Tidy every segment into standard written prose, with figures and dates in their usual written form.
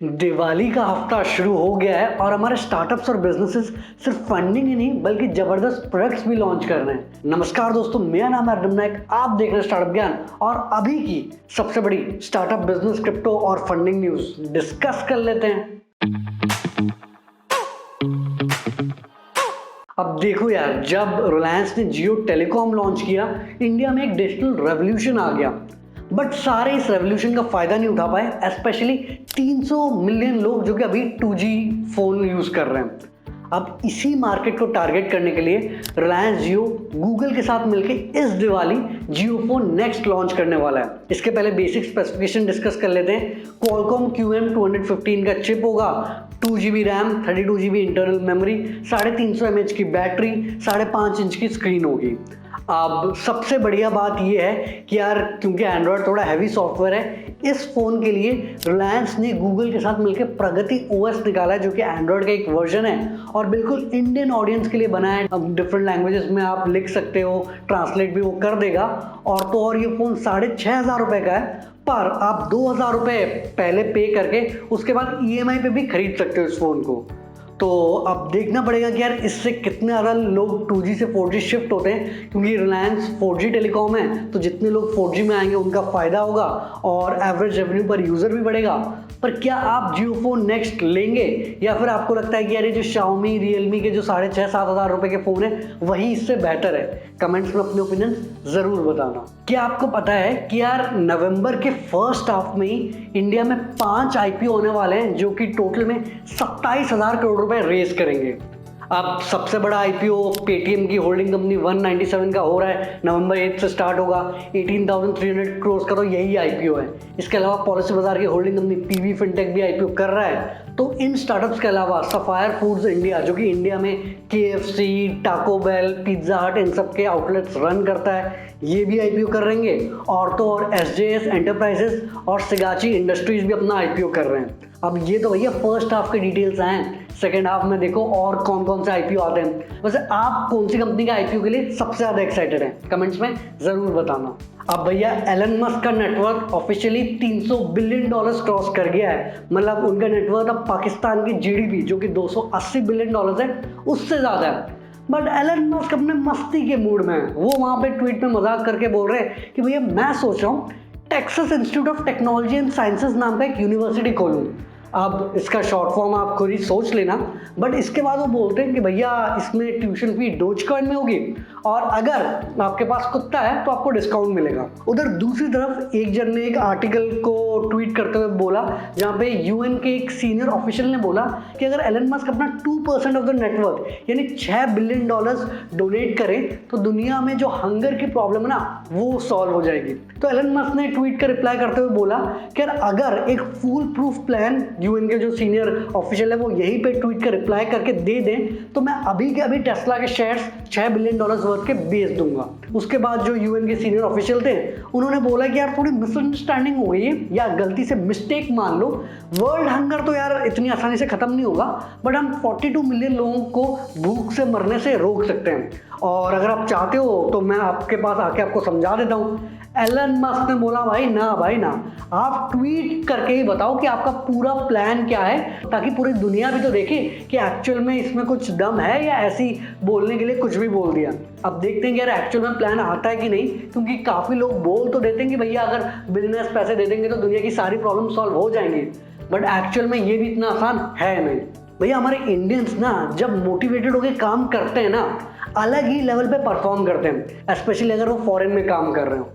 दिवाली का हफ्ता शुरू हो गया है और हमारे स्टार्टअप्स और बिजनेसेस सिर्फ फंडिंग ही नहीं बल्कि जबरदस्त प्रोडक्ट्स भी लॉन्च कर रहे हैं। नमस्कार दोस्तों, मेरा नाम है अर्जुन नायक, आप देख रहे हैं स्टार्टअप ज्ञान और अभी की सबसे बड़ी स्टार्टअप बिजनेस क्रिप्टो और फंडिंग न्यूज डिस्कस कर लेते हैं। अब देखो यार, जब रिलायंस ने जियो टेलीकॉम लॉन्च किया, इंडिया में एक डिजिटल रेवोल्यूशन आ गया। बट सारे इस रेवोल्यूशन का फायदा नहीं उठा पाए, स्पेशली 300 मिलियन लोग जो कि अभी 2G फोन यूज कर रहे हैं। अब इसी मार्केट को टारगेट करने के लिए रिलायंस जियो गूगल के साथ मिलकर इस दिवाली जियो फोन नेक्स्ट लॉन्च करने वाला है। इसके पहले बेसिक स्पेसिफिकेशन डिस्कस कर लेते हैं। क्वालकॉम QM215 का चिप होगा, 2GB RAM, 32GB internal memory, 350 mAh की बैटरी, 5.5 इंच की स्क्रीन होगी। अब सबसे बढ़िया बात यह है कि यार, क्योंकि एंड्रॉयड थोड़ा हैवी सॉफ्टवेयर है, इस फोन के लिए रिलायंस ने गूगल के साथ मिलकर प्रगति OS निकाला है, जो कि एंड्रॉयड का एक वर्जन है और बिल्कुल इंडियन ऑडियंस के लिए बना है। अब डिफरेंट लैंग्वेजेस में आप लिख सकते हो, ट्रांसलेट भी वो कर देगा। और तो और ये फोन 6,500 रुपए का है, पर आप 2,000 रुपए पहले पे करके उसके बाद EMI पे भी खरीद सकते हो इस फोन को। तो अब देखना पड़ेगा कि यार इससे कितने ज़्यादा लोग 2G से 4G शिफ्ट होते हैं, क्योंकि रिलायंस 4G टेलीकॉम है, तो जितने लोग 4G में आएंगे उनका फ़ायदा होगा और एवरेज रेवेन्यू पर यूज़र भी बढ़ेगा। पर क्या आप जियो फोन नेक्स्ट लेंगे, या फिर आपको लगता है कि यार ये जो Xiaomi, Realme के जो 6,500-7 हज़ार रुपए के फ़ोन है वही इससे बेहतर है? कमेंट्स में अपने ओपिनियन ज़रूर बताना। क्या आपको पता है कि यार नवंबर के फर्स्ट हाफ में ही इंडिया में 5 IPO होने वाले हैं, जो कि टोटल में 27,000 करोड़ रुपए रेज करेंगे। अब सबसे बड़ा IPO पेटीएम की होल्डिंग कंपनी 197 का हो रहा है, नवंबर 8 से स्टार्ट होगा। 18,300 करोड़ का तो यही IPO है। इसके अलावा पॉलिसी बाजार की होल्डिंग कंपनी PB फिनटेक भी IPO कर रहा है। तो इन स्टार्टअप्स के अलावा सफायर फूड्स इंडिया, जो कि इंडिया में KFC, टाको बेल, पिज्जा हट इन सब के आउटलेट्स रन करता है, ये भी IPO कर रहेंगे। और तो और SJS एंटरप्राइजेस और सिगाची इंडस्ट्रीज भी अपना IPO कर रहे हैं। अब ये तो भैया फर्स्ट हाफ के डिटेल्स हैं, सेकेंड हाफ में देखो और कौन कौन से IPO आते हैं। वैसे आप कौन सी कंपनी का IPO के लिए सबसे ज़्यादा एक्साइटेड हैं? कमेंट्स में ज़रूर बताना। अब भैया एलन मस्क का नेटवर्क ऑफिशियली $300 बिलियन क्रॉस कर गया है। मतलब उनका नेटवर्क अब पाकिस्तान की GDP, जो कि $280 बिलियन है, उससे ज़्यादा है। बट एलन मस्क अपने मस्ती के मूड में है। वो वहाँ पे ट्वीट में मजाक करके बोल रहे हैं कि भैया मैं सोच रहा हूँ Texas institute of technology and sciences नाम का एक यूनिवर्सिटी खोलूँ। अब इसका शॉर्ट फॉर्म आप खुद ही सोच लेना। बट इसके बाद वो बोलते हैं कि भैया इसमें ट्यूशन फी डोजकॉइन में होगी और अगर आपके पास कुत्ता है तो आपको डिस्काउंट मिलेगा। उधर दूसरी तरफ एक जन ने एक आर्टिकल को ट्वीट करते हुए बोला, जहाँ पे UN के एक सीनियर ऑफिशियल ने बोला कि अगर एलन मस्क अपना 2% ऑफ द नेटवर्क यानी $6 बिलियन डोनेट करें तो दुनिया में जो हंगर की प्रॉब्लम है ना, वो सॉल्व हो जाएगी। तो एलन मस्क ने ट्वीट का रिप्लाई करते हुए बोला कि अगर एक फुल प्रूफ प्लान UN के जो सीनियर ऑफिशियल है वो यहीं पे ट्वीट का रिप्लाई करके दे दें तो मैं अभी के अभी टेस्ला के शेयर्स $6 बिलियन वर्थ के बेच दूंगा। उसके बाद जो UN के सीनियर ऑफिशियल थे उन्होंने बोला कि यार थोड़ी मिसअंडरस्टैंडिंग हो गई है या गलती से मिस्टेक मान लो, वर्ल्ड हंगर तो यार इतनी आसानी से खत्म नहीं होगा, बट हम 42 मिलियन लोगों को भूख से मरने से रोक सकते हैं। और अगर आप चाहते हो तो मैं आपके पास आके आपको समझा देता हूँ। एलन मस्क ने बोला भाई ना, आप ट्वीट करके ही बताओ कि आपका पूरा प्लान क्या है, ताकि पूरी दुनिया भी तो देखे कि एक्चुअल में इसमें कुछ दम है या ऐसी बोलने के लिए कुछ भी बोल दिया। अब देखते हैं कि यार एक्चुअल में प्लान आता है कि नहीं, क्योंकि काफ़ी लोग बोल तो देते हैं कि भैया अगर बिजनेस पैसे दे देंगे तो दुनिया की सारी प्रॉब्लम सॉल्व हो जाएंगी, बट एक्चुअल में ये भी इतना आसान है नहीं। भैया हमारे इंडियंस ना जब मोटिवेटेड होकर काम करते हैं ना, अलग ही लेवल पे परफॉर्म करते हैं, स्पेशली अगर वो फॉरेन में काम कर रहे हो।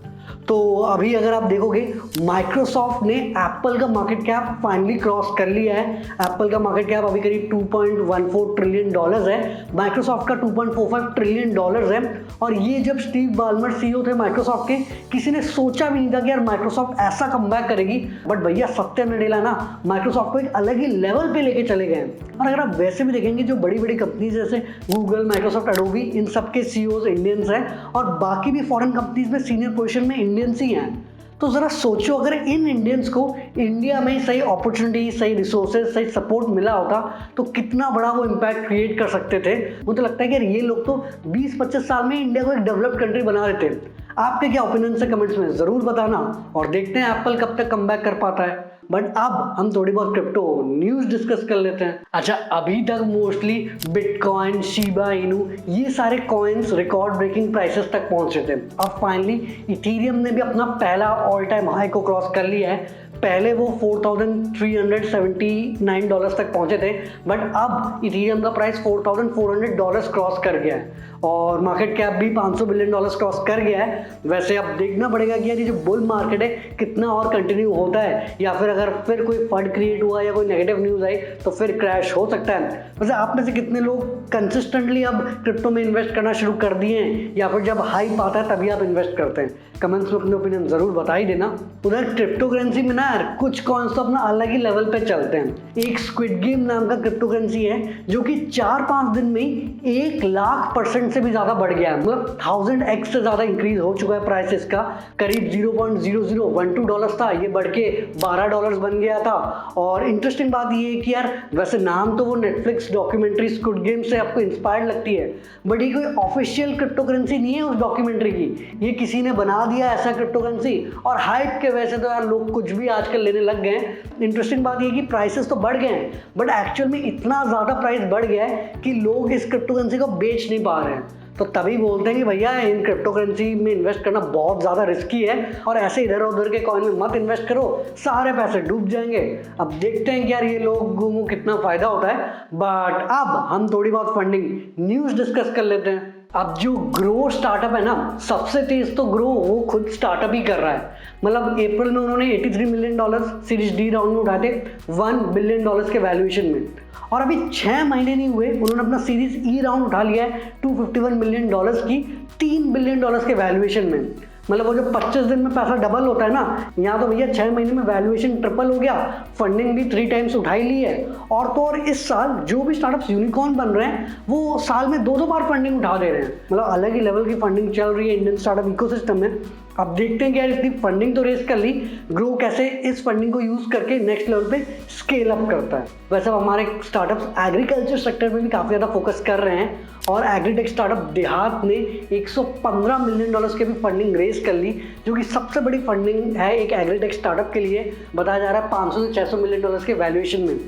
तो अभी अगर आप देखोगे, माइक्रोसॉफ्ट ने एप्पल का मार्केट कैप फाइनली क्रॉस कर लिया है। एप्पल का मार्केट कैप अभी करीब $2.14 ट्रिलियन है, माइक्रोसॉफ्ट का $2.45 ट्रिलियन है। और ये जब स्टीव बाल्मर CEO थे माइक्रोसॉफ्ट के, किसी ने सोचा भी नहीं था कि यार माइक्रोसॉफ्ट ऐसा कमबैक करेगी। बट भैया सत्य नडेला ना माइक्रोसॉफ्ट को एक अलग ही लेवल पे लेके चले गए हैं। और अगर आप वैसे भी देखेंगे, जो बड़ी बड़ी कंपनीज जैसे गूगल, माइक्रोसॉफ्ट, एडोबी, इन सबके CEOs इंडियंस हैं और बाकी भी फॉरेन कंपनीज में सीनियर पोजीशन में इंडियंस ही हैं। तो ज़रा सोचो, अगर इन इंडियंस को इंडिया में सही अपॉर्चुनिटी, सही रिसोर्सेज, सही सपोर्ट मिला होता तो कितना बड़ा वो इम्पैक्ट क्रिएट कर सकते थे। मुझे तो लगता है कि यार ये लोग तो 20-25 साल में इंडिया को एक डेवलप्ड कंट्री बना देते। आपके क्या ओपिनियन है कमेंट्स में ज़रूर बताना और देखते हैं एप्पल कब तक कमबैक कर पाता है। बट अब हम थोड़ी बहुत क्रिप्टो न्यूज़ डिस्कस कर लेते हैं। अच्छा, अभी तक मोस्टली बिटकॉइन, शिबा इनू, ये सारे कॉइन्स रिकॉर्ड ब्रेकिंग प्राइसेस तक पहुंचे थे। अब फाइनली इथेरियम ने भी अपना पहला ऑल टाइम हाई को क्रॉस कर लिया है। पहले वो $4,379 तक पहुंचे थे, बट अब इथेरियम का प्राइस $4,400 क्रॉस कर गया है और मार्केट कैप भी $500 बिलियन क्रॉस कर गया है। वैसे अब देखना पड़ेगा कि यार ये जो बुल मार्केट है कितना और कंटिन्यू होता है, या फिर अगर फिर कोई फंड क्रिएट हुआ या कोई नेगेटिव न्यूज़ आई तो फिर क्रैश हो सकता है। वैसे आप में से कितने लोग कंसिस्टेंटली अब क्रिप्टो में इन्वेस्ट करना शुरू कर दिए हैं, या फिर जब हाइप आता है तभी आप इन्वेस्ट करते हैं? कमेंट्स में अपने ओपिनियन ज़रूर बता ही देना। उधर क्रिप्टो करेंसी में ना यार कुछ कॉइन्स तो अपना अलग ही लेवल पे चलते हैं। एक स्क्विड गेम नाम का क्रिप्टो करेंसी है जो कि 4-5 दिन में ही 1,00,000% से भी ज़्यादा बढ़ गया है। मतलब 1000x से ज़्यादा इंक्रीज हो चुका है प्राइस इसका। करीब $0.0012 था, ये बढ़ के $12 बन गया था। और इंटरेस्टिंग बात ये है कि यार वैसे नाम तो वो नेटफ्लिक्स डॉक्यूमेंट्री स्क्विड गेम से आपको इंस्पायर्ड लगती है, बट ये कोई ऑफिशियल क्रिप्टो करेंसी नहीं है उस डॉक्यूमेंट्री की। ये किसी ने बना दिया ऐसा क्रिप्टो करेंसी, और हाइप के वजह से तो यार लोग कुछ भी आजकल लेने लग गए हैं। इंटरेस्टिंग बात ये कि प्राइसेस तो बढ़ गए हैं, बट एक्चुअल में इतना ज़्यादा प्राइस बढ़ गया है कि लोग इस क्रिप्टो करेंसी को बेच नहीं पा रहे हैं। तो तभी बोलते हैं कि भैया इन क्रिप्टो करेंसी में इन्वेस्ट करना बहुत ज़्यादा रिस्की है, और ऐसे इधर उधर के कॉइन में मत इन्वेस्ट करो, सारे पैसे डूब जाएंगे। अब देखते हैं कि यार ये लोगों को कितना फ़ायदा होता है। बट अब हम थोड़ी बहुत फंडिंग न्यूज़ डिस्कस कर लेते हैं। अब जो ग्रो स्टार्टअप है ना, सबसे तेज तो ग्रो वो खुद स्टार्टअप ही कर रहा है। मतलब अप्रैल में उन्होंने $83 मिलियन सीरीज डी राउंड में उठाए थे $1 बिलियन के वैल्यूएशन में, और अभी 6 महीने नहीं हुए उन्होंने अपना सीरीज ई राउंड उठा लिया है $251 मिलियन की $3 बिलियन के वैल्यूएशन में। मतलब वो जो 25 दिन में पैसा डबल होता है ना, यहाँ तो भैया 6 महीने में वैल्यूएशन ट्रिपल हो गया, फंडिंग भी 3 टाइम्स उठाई ली है। और तो और इस साल जो भी स्टार्टअप्स यूनिकॉर्न बन रहे हैं वो साल में 2-2 बार फंडिंग उठा दे रहे हैं। मतलब अलग ही लेवल की फंडिंग चल रही है इंडियन स्टार्टअप इकोसिस्टम में। अब देखते हैं कि यार इतनी फंडिंग तो रेस कर ली, ग्रो कैसे इस फंडिंग को यूज़ करके नेक्स्ट लेवल पे स्केल अप करता है। वैसे अब हमारे स्टार्टअप्स एग्रीकल्चर सेक्टर में भी काफ़ी ज़्यादा फोकस कर रहे हैं, और एग्रीटेक स्टार्टअप देहात ने $115 मिलियन की भी फंडिंग रेस कर ली, जो कि सबसे बड़ी फंडिंग है एक एग्रीटेक स्टार्टअप के लिए। बताया जा रहा है 500 से 600 मिलियन डॉलर्स के वैल्यूएशन में।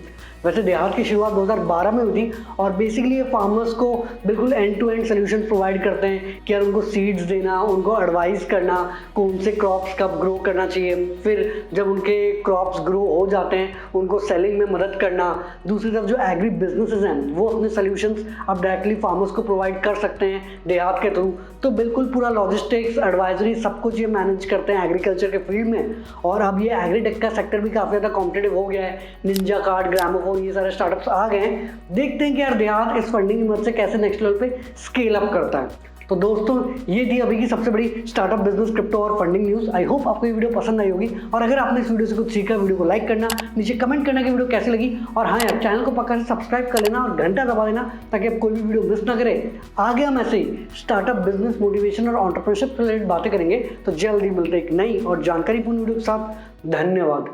वैसे देहात की शुरुआत 2012 में हुई थी, और बेसिकली ये फार्मर्स को बिल्कुल end to end solution provide करते हैं कि यार उनको सीड्स देना, उनको एडवाइस करना कौन से क्रॉप्स कब ग्रो करना चाहिए, फिर जब उनके क्रॉप्स ग्रो हो जाते हैं उनको सेलिंग में मदद करना। दूसरी तरफ जो एग्री बिजनेसेस हैं वो अपने सोल्यूशंस अब डायरेक्टली फार्मर्स को प्रोवाइड कर सकते हैं देहात के थ्रू। तो बिल्कुल पूरा लॉजिस्टिक्स, एडवाइजरी सब कुछ ये मैनेज करते हैं एग्रीकल्चर के फील्ड में। और अब ये एग्रीटेक का सेक्टर भी काफ़ी ज़्यादा कॉम्पिटिटिव हो गया है। निंजा कार्ड, ग्रामोफोन, ये सारे स्टार्टअप्स आ गए हैं। देखते हैं कि यार देहात इस फंडिंग की मदद से कैसे नेक्स्ट लेवल पे स्केल अप करता है। तो दोस्तों ये थी अभी की सबसे बड़ी स्टार्टअप, बिजनेस, क्रिप्टो और फंडिंग न्यूज़। आई होप आपको ये वीडियो पसंद आई होगी, और अगर आपने इस वीडियो से कुछ सीखा, वीडियो को लाइक करना, नीचे कमेंट करना कि वीडियो कैसी लगी, और हाँ यार चैनल को पक्का से सब्सक्राइब कर लेना और घंटा दबा देना ताकि आप कोई भी वीडियो मिस ना करें। आगे हम ऐसे ही स्टार्टअप, बिजनेस, मोटिवेशन और एंटरप्रेन्योरशिप से रिलेटेड बातें करेंगे। तो जल्दी मिलते एक नई और जानकारीपूर्ण वीडियो के साथ। धन्यवाद।